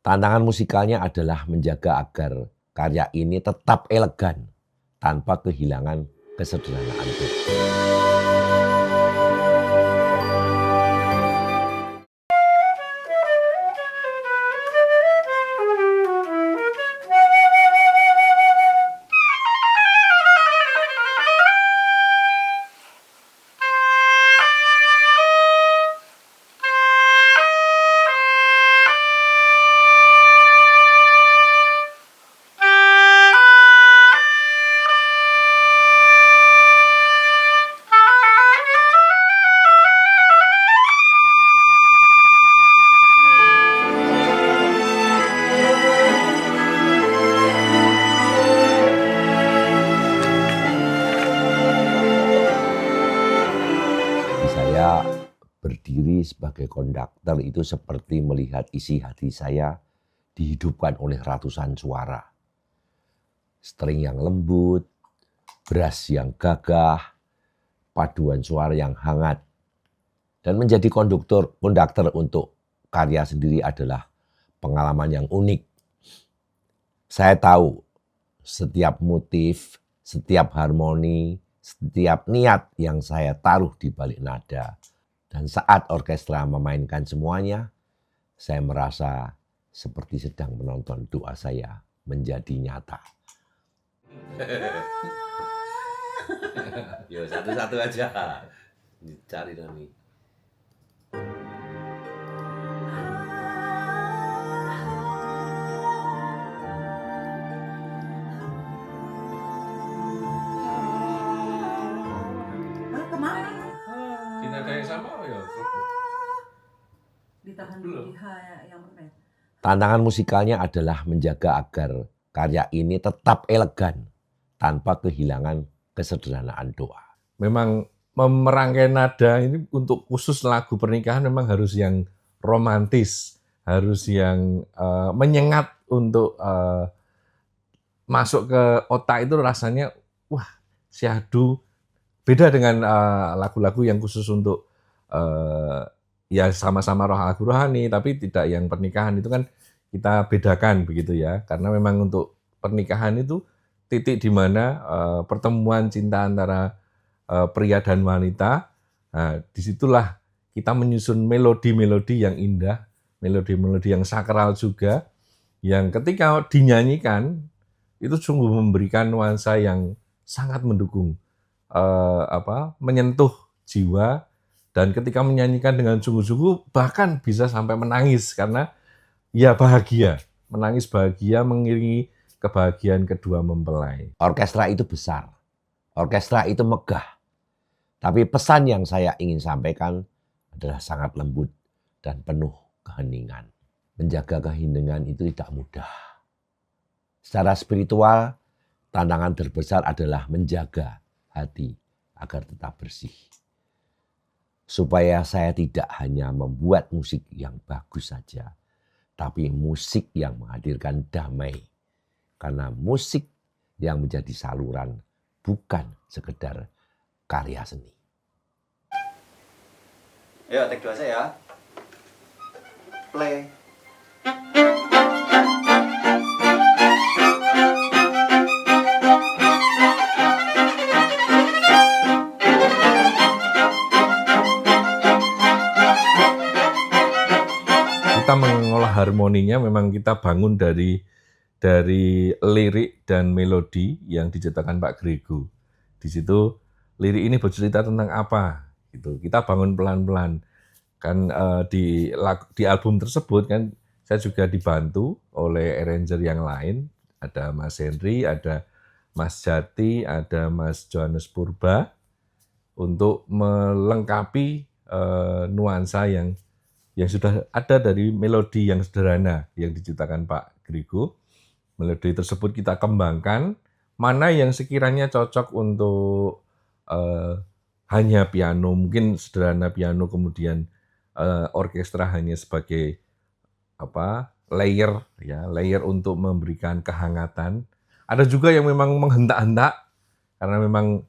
Tantangan musikalnya adalah menjaga agar karya ini tetap elegan tanpa kehilangan kesederhanaan itu. Saya berdiri sebagai konduktor itu seperti melihat isi hati saya dihidupkan oleh ratusan suara. String yang lembut, brass yang gagah, paduan suara yang hangat. Dan menjadi konduktor untuk karya sendiri adalah pengalaman yang unik. Saya tahu setiap motif, setiap harmoni, setiap niat yang saya taruh di balik nada. Dan saat orkestra memainkan semuanya, saya merasa seperti sedang menonton doa saya menjadi nyata. Yo, satu-satu aja. Dicari Rani. Di nada yang sama ya? Ditahan dulu di H yang pertama. Tantangan musikalnya adalah menjaga agar karya ini tetap elegan tanpa kehilangan kesederhanaan doa. Memang merangkai nada ini untuk khusus lagu pernikahan memang harus yang romantis, harus yang menyengat untuk masuk ke otak itu rasanya wah syahdu. Beda dengan lagu-lagu yang khusus untuk ya sama-sama lagu rohani tapi tidak yang pernikahan itu kan kita bedakan begitu ya, karena memang untuk pernikahan itu titik di mana pertemuan cinta antara pria dan wanita. Nah, disitulah kita menyusun melodi-melodi yang indah, melodi-melodi yang sakral juga, yang ketika dinyanyikan itu sungguh memberikan nuansa yang sangat mendukung, menyentuh jiwa, dan ketika menyanyikan dengan sungguh-sungguh bahkan bisa sampai menangis karena ya bahagia, menangis bahagia mengiringi kebahagiaan kedua mempelai. Orkestra itu besar, orkestra itu megah, tapi pesan yang saya ingin sampaikan adalah sangat lembut dan penuh keheningan. Menjaga keheningan itu tidak mudah. Secara spiritual, tantangan terbesar adalah menjaga hati agar tetap bersih. Supaya saya tidak hanya membuat musik yang bagus saja, tapi musik yang menghadirkan damai. Karena musik yang menjadi saluran bukan sekedar karya seni. Ayo, take 2 saya. Play. Kita mengolah harmoninya memang kita bangun dari lirik dan melodi yang diciptakan Pak Grego. Di situ lirik ini bercerita tentang apa? Gitu. Kita bangun pelan-pelan. Kan di album tersebut kan saya juga dibantu oleh arranger yang lain. Ada Mas Henry, ada Mas Jati, ada Mas Johannes Purba untuk melengkapi nuansa yang sudah ada dari melodi yang sederhana yang diciptakan Pak Grego. Melodi tersebut kita kembangkan, mana yang sekiranya cocok untuk hanya piano, mungkin sederhana piano, kemudian orkestra hanya sebagai layer untuk memberikan kehangatan. Ada juga yang memang menghentak-hentak karena memang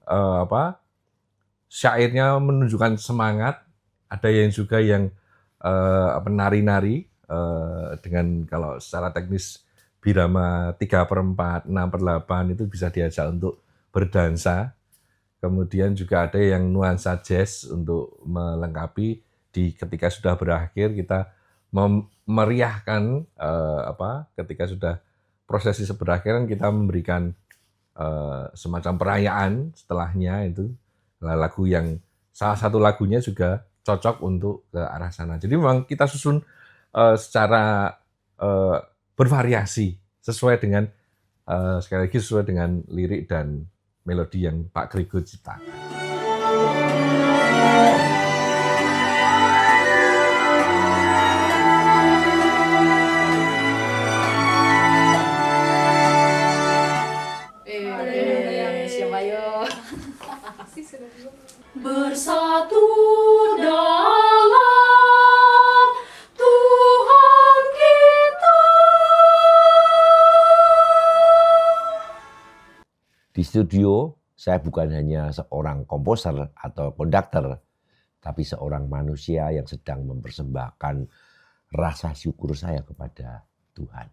syairnya menunjukkan semangat. Ada yang juga yang nari-nari dengan kalau secara teknis birama 3/4, 6/8 itu bisa diajak untuk berdansa. Kemudian juga ada yang nuansa jazz untuk melengkapi ketika sudah berakhir kita meriahkan ketika sudah prosesi berakhir kita memberikan semacam perayaan setelahnya itu lagu yang salah satu lagunya juga cocok untuk ke arah sana. Jadi memang kita susun secara bervariasi sesuai dengan sekali lagi sesuai dengan lirik dan melodi yang Pak Grego ciptakan. Bersatu dalam Tuhan kita. Di studio, saya bukan hanya seorang komposer atau konduktor, tapi seorang manusia yang sedang mempersembahkan rasa syukur saya kepada Tuhan.